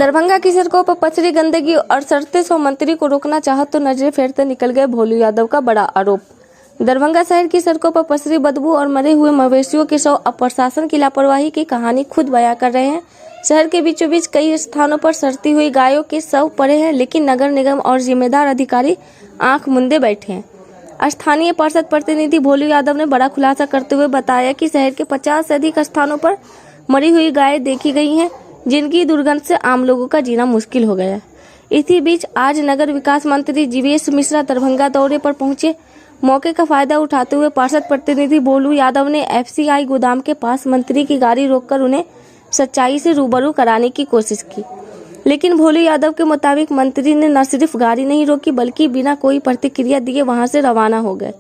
दरभंगा की सड़कों पर पथरी गंदगी और सड़ते सौ मंत्री को रोकना चाहा तो नजरें फेरते निकल गए भोलू यादव का बड़ा आरोप। दरभंगा शहर की सड़कों पर पथरी बदबू और मरे हुए मवेशियों के शव अब प्रशासन की लापरवाही की कहानी खुद बयां कर रहे हैं। शहर के बीचों बीच कई स्थानों पर सड़ती हुई गायों के शव पड़े हैं, लेकिन नगर निगम और जिम्मेदार अधिकारी आंख मूंदे बैठे हैं। स्थानीय पार्षद प्रतिनिधि भोलू यादव ने बड़ा खुलासा करते हुए बताया कि शहर के 50 से अधिक स्थानों पर मरी हुई गायें देखी गई हैं, जिनकी दुर्गंध से आम लोगों का जीना मुश्किल हो गया है। इसी बीच आज नगर विकास मंत्री जीवेश मिश्रा दरभंगा दौरे पर पहुंचे। मौके का फायदा उठाते हुए पार्षद प्रतिनिधि भोलू यादव ने एफसीआई गोदाम के पास मंत्री की गाड़ी रोककर उन्हें सच्चाई से रूबरू कराने की कोशिश की, लेकिन भोलू यादव के मुताबिक मंत्री ने न सिर्फ गाड़ी नहीं रोकी बल्कि बिना कोई प्रतिक्रिया दिए वहां से रवाना हो गए।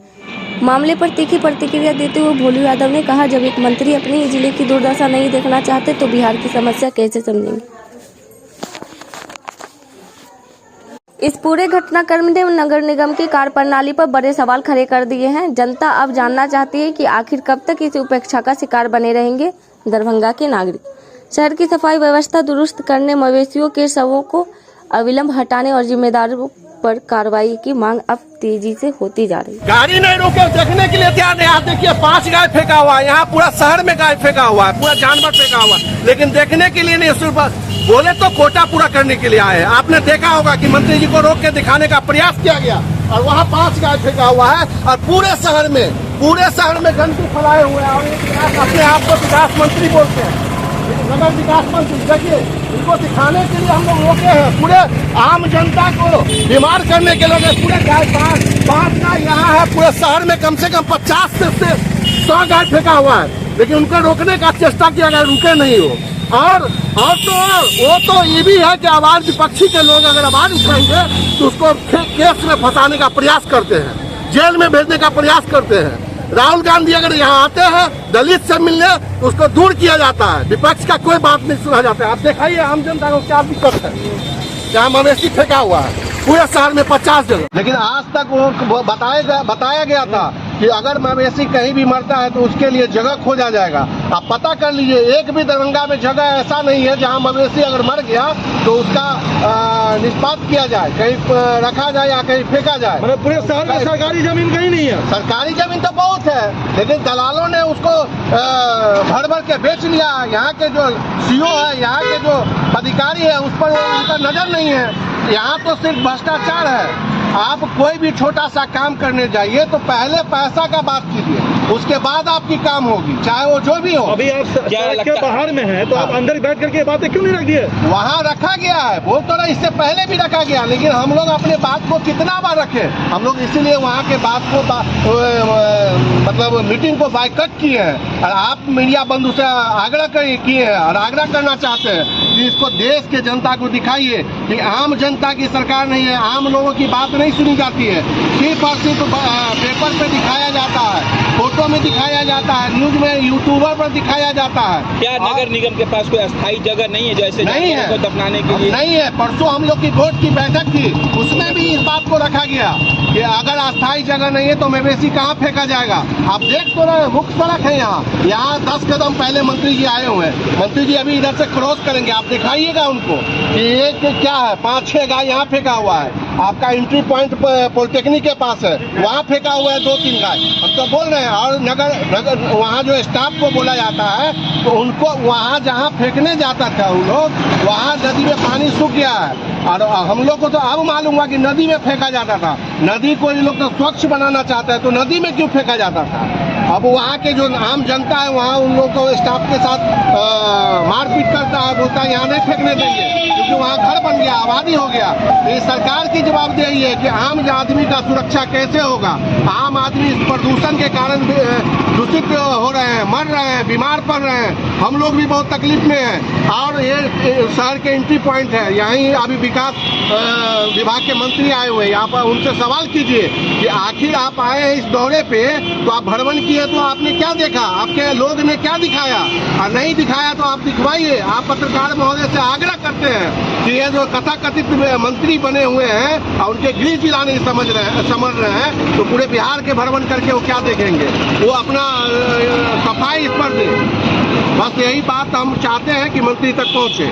मामले पर तीखी प्रतिक्रिया देते हुए भोलू यादव ने कहा, जब एक मंत्री अपने ही जिले की दुर्दशा नहीं देखना चाहते तो बिहार की समस्या कैसे समझेंगे। इस पूरे घटनाक्रम ने नगर निगम की कार्यप्रणाली पर बड़े सवाल खड़े कर दिए हैं। जनता अब जानना चाहती है कि आखिर कब तक इस उपेक्षा का शिकार बने रहेंगे दरभंगा के नागरिक। शहर की सफाई व्यवस्था दुरुस्त करने, मवेशियों के शवों को अविलंब हटाने और जिम्मेदारों पर कार्रवाई की मांग अब तेजी से होती जा रही है। गाड़ी नहीं रोके, देखने के लिए तैयार नहीं। आप देखिए 5 गाय फेंका हुआ है, यहाँ पूरा शहर में गाय फेंका हुआ है, पूरा जानवर फेंका हुआ है, लेकिन देखने के लिए नहीं, सिर्फ बोले तो कोटा पूरा करने के लिए आए हैं। आपने देखा होगा कि मंत्री जी को रोक के दिखाने का प्रयास किया गया और वहाँ 5 गाय फेंका हुआ है और पूरे शहर में गंदगी फैलाए हुए हैं। और अपने आप को विकास मंत्री बोलते हैं, नगर विकास मंत्री। देखिए, इनको दिखाने के लिए हम लोग रोके हैं। पूरे आम जनता को बीमार करने के लिए पूरे गाय 5 गाय यहाँ है। पूरे शहर में कम से कम 50 से 100 गाय फेंका हुआ है, लेकिन उनको रोकने का चेष्टा किया गया, रुके नहीं हो। और तो वो तो ये भी है कि आवाज विपक्षी के लोग अगर आवाज उठाएंगे तो उसको केस में फंसाने का प्रयास करते हैं, जेल में भेजने का प्रयास करते हैं। राहुल गांधी अगर यहाँ आते हैं दलित से मिलने तो उसको दूर किया जाता है, विपक्ष का कोई बात नहीं सुना जाता है। आप दिखाइए आम जनता को क्या दिक्कत है। यहाँ मवेशी फेंका हुआ है पूरे शहर में 50 जगह, लेकिन आज तक वो बताया गया था कि अगर मवेशी कहीं भी मरता है तो उसके लिए जगह खोजा जाएगा। आप पता कर लीजिए, एक भी दरभंगा में जगह ऐसा नहीं है जहां मवेशी अगर मर गया तो उसका निष्पात किया जाए, कहीं रखा जाए या कहीं फेंका जाए। मतलब पूरे शहर में सरकारी जमीन कहीं नहीं है। सरकारी जमीन तो बहुत है, लेकिन दलालों ने उसको भर भर के बेच लिया। यहाँ के जो सीओ है, यहाँ के जो अधिकारी है, उस पर उनका नजर नहीं है। यहाँ तो सिर्फ भ्रष्टाचार है। आप कोई भी छोटा सा काम करने जाइए तो पहले पैसा का बात कीजिए, उसके बाद आपकी काम होगी, चाहे वो जो भी हो। अभी आप सड़क के बाहर में हैं तो आप अंदर बैठ करके बातें क्यों नहीं रख दिए? वहाँ रखा गया है, वो तो इससे पहले भी रखा गया, लेकिन हम लोग अपने बात को कितना बार रखे। हम लोग इसीलिए वहाँ के बात को मतलब मीटिंग को बाइकआउट किए हैं। और आप मीडिया बंधु से आग्रह किए हैं और आग्रह करना चाहते हैं कि इसको देश के जनता को दिखाइए कि आम जनता की सरकार नहीं है, आम लोगों की बात नहीं सुनी जाती है। सिर्फ और सिर्फ पेपर पे दिखाया जाता है, फोटो में दिखाया जाता है, न्यूज में, यूट्यूबर पर दिखाया जाता है। क्या नगर निगम के पास कोई अस्थायी जगह नहीं है जैसे नहीं है को दफनाने के लिए? नहीं है। परसों हम लोग की बोर्ड की बैठक थी, उसमें भी इस बात को रखा गया कि अगर अस्थायी जगह नहीं है तो मवेशी कहाँ फेंका जाएगा। आप देख तो रहे, मुख्य सड़क है यहाँ 10 कदम पहले मंत्री जी आए हुए हैं। मंत्री जी अभी इधर से क्रॉस करेंगे, आप दिखाइएगा उनको कि ये क्या है। 5-6 गाय यहाँ फेंका हुआ है। आपका एंट्री पॉइंट पॉलिटेक्निक के पास है, वहाँ फेंका हुआ है 2-3 गाय। हम तो बोल रहे हैं, और नगर वहाँ जो स्टाफ को बोला जाता है तो उनको वहाँ जहाँ फेंकने जाता था उन लोग, वहाँ नदी में पानी सूख गया है। और हम लोग को तो अब मालूम हुआ कि नदी में फेंका जाता था। नदी को ये लोग तो स्वच्छ बनाना चाहते हैं तो नदी में क्यों फेंका जाता था। अब वहाँ के जो आम जनता है वहाँ उन लोग को स्टाफ के साथ मारपीट करता है, बोलता है यहाँ नहीं फेंकने देंगे क्योंकि वहाँ घर बन गया, आबादी हो गया। ये सरकार की जवाबदेही है कि आम आदमी का सुरक्षा कैसे होगा। आम आदमी इस प्रदूषण के कारण दूषित हो रहे हैं, मर रहे हैं, बीमार पड़ रहे हैं। हम लोग भी बहुत तकलीफ में हैं। और ये शहर के एंट्री पॉइंट है, यहीं अभी विकास विभाग के मंत्री आए हुए हैं। यहाँ पर उनसे सवाल कीजिए कि आखिर आप आए हैं इस दौरे पे तो आप भ्रमण किए तो आपने क्या देखा, आपके लोग ने क्या दिखाया, और नहीं दिखाया तो आप दिखवाइए। आप पत्रकार महोदय से आग्रह करते हैं कि ये जो कथाकथित मंत्री बने हुए हैं और उनके गृह जिला नहीं समझ रहे हैं तो पूरे बिहार के भ्रमण करके वो क्या देखेंगे। वो अपना सफाई इस पर दे। बस यही बात हम चाहते हैं कि मंत्री तक पहुंचे।